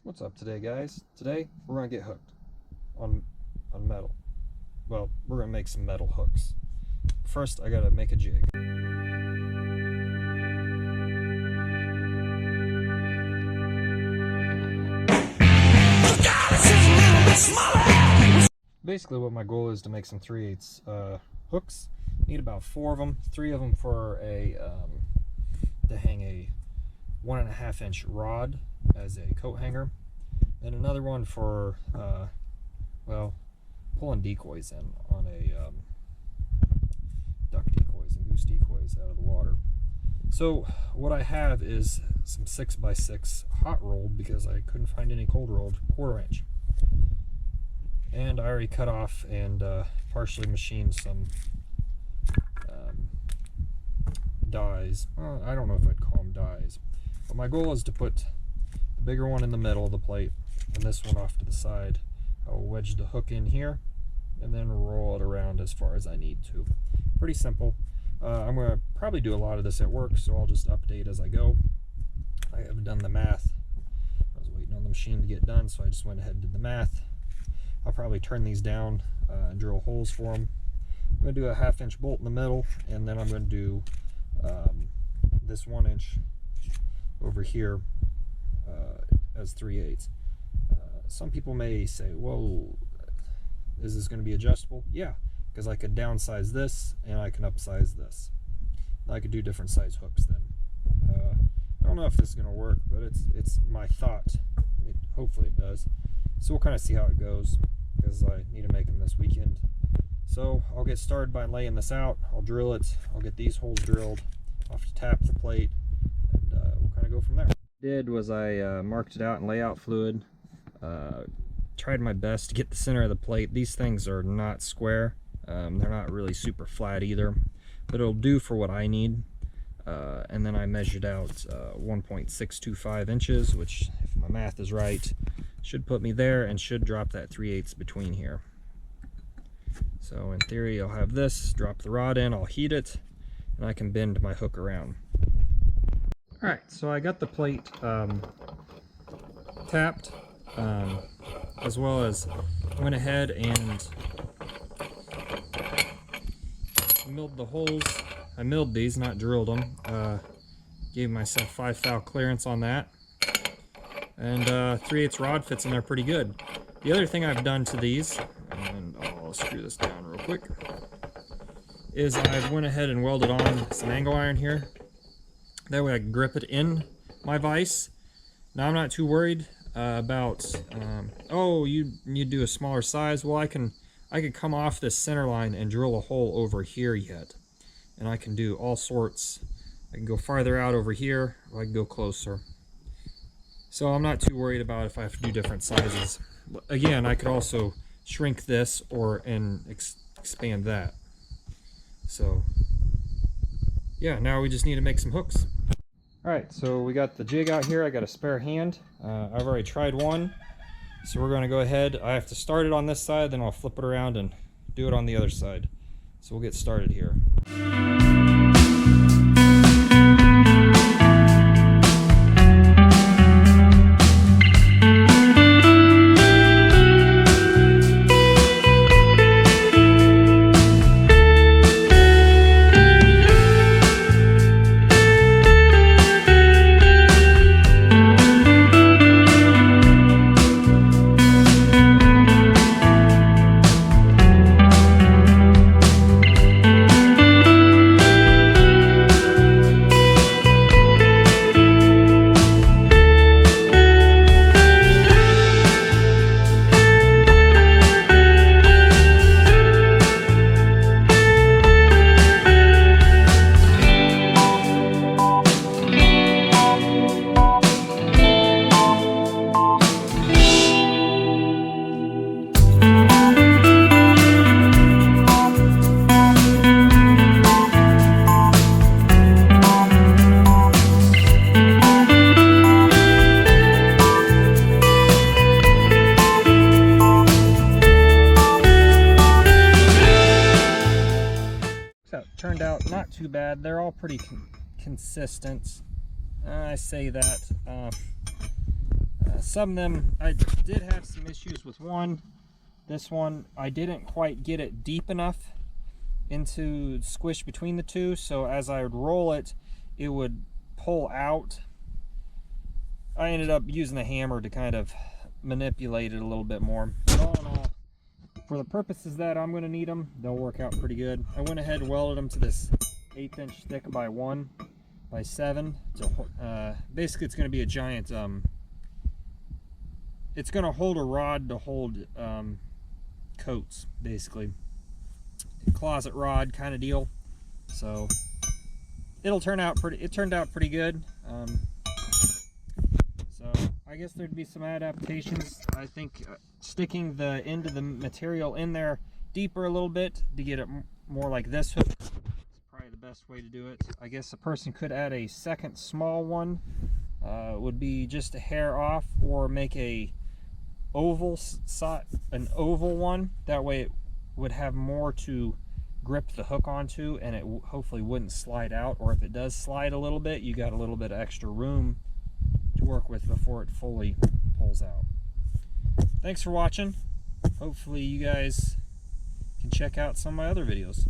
What's up today, guys? Today we're gonna get hooked on metal. Well, we're gonna make some metal hooks. First, I gotta make a jig. Basically, what my goal is to make some 3/8 hooks. Need about 4 of them. 3 of them for a to hang a 1.5 inch rod as a coat hanger, and another one for well, pulling decoys in on a duck decoys and goose decoys out of the water. So what I have is some 6x6 hot rolled, because I couldn't find any cold rolled 1/4 inch, and I already cut off and partially machined some dies. I don't know if I'd call them dies, but my goal is to put the bigger one in the middle of the plate and this one off to the side. I'll wedge the hook in here and then roll it around as far as I need to. Pretty simple. I'm going to probably do a lot of this at work, so I'll just update as I go. I haven't done the math. I was waiting on the machine to get done, so I just went ahead and did the math. I'll probably turn these down and drill holes for them. I'm going to do a 1/2 inch bolt in the middle, and then I'm going to do this 1 inch over here as 3/8. Some people may say, well, is this going to be adjustable? Yeah, because I could downsize this and I can upsize this. I could do different size hooks then. I don't know if this is going to work, but it's my thought. Hopefully it does. So we'll kind of see how it goes, because I need to make them this weekend. So I'll get started by laying this out. I'll drill it. I'll get these holes drilled. I'll have to tap the plate, and we'll kind of go from there. What I did was I marked it out in layout fluid. Tried my best to get the center of the plate. These things are not square. They're not really super flat either, but it'll do for what I need. And then I measured out 1.625 inches, which, if my math is right, should put me there and should drop that 3/8 between here. So in theory, I'll have this, drop the rod in, I'll heat it, and I can bend my hook around. Alright, so I got the plate tapped, as well as went ahead and milled the holes. I milled these, not drilled them. Gave myself 5 thou clearance on that. And 3/8 rod fits in there pretty good. The other thing I've done to these, and I'll screw this down real quick, is I've went ahead and welded on some angle iron here. That way I can grip it in my vise. Now I'm not too worried about, oh, you need to do a smaller size. Well, I could come off this center line and drill a hole over here yet. And I can do all sorts. I can go farther out over here, or I can go closer. So I'm not too worried about if I have to do different sizes. Again, I could also shrink this and expand that. So yeah, now we just need to make some hooks. Alright, so we got the jig out here. I got a spare hand. I've already tried one. So we're going to go ahead. I have to start it on this side, then I'll flip it around and do it on the other side. So we'll get started here. Turned out not too bad. They're all pretty consistent. I say that. Some of them, I did have some issues with one. This one, I didn't quite get it deep enough into squish between the two, so as I would roll it, it would pull out. I ended up using a hammer to kind of manipulate it a little bit more. But all in all, for the purposes that I'm going to need them, they'll work out pretty good. I went ahead and welded them to this 1/8 inch thick by 1 by 7. So basically it's going to be a giant, it's going to hold a rod to hold coats, basically. A closet rod kind of deal. So it'll turn out pretty, it turned out pretty good. So I guess there'd be some adaptations. I think sticking the end of the material in there deeper a little bit to get it more like this hook is probably the best way to do it. I guess a person could add a second small one. Would be just a hair off, or make a oval one. That way it would have more to grip the hook onto, and it hopefully wouldn't slide out. Or if it does slide a little bit, you got a little bit of extra room to work with before it fully pulls out. Thanks for watching. Hopefully you guys can check out some of my other videos.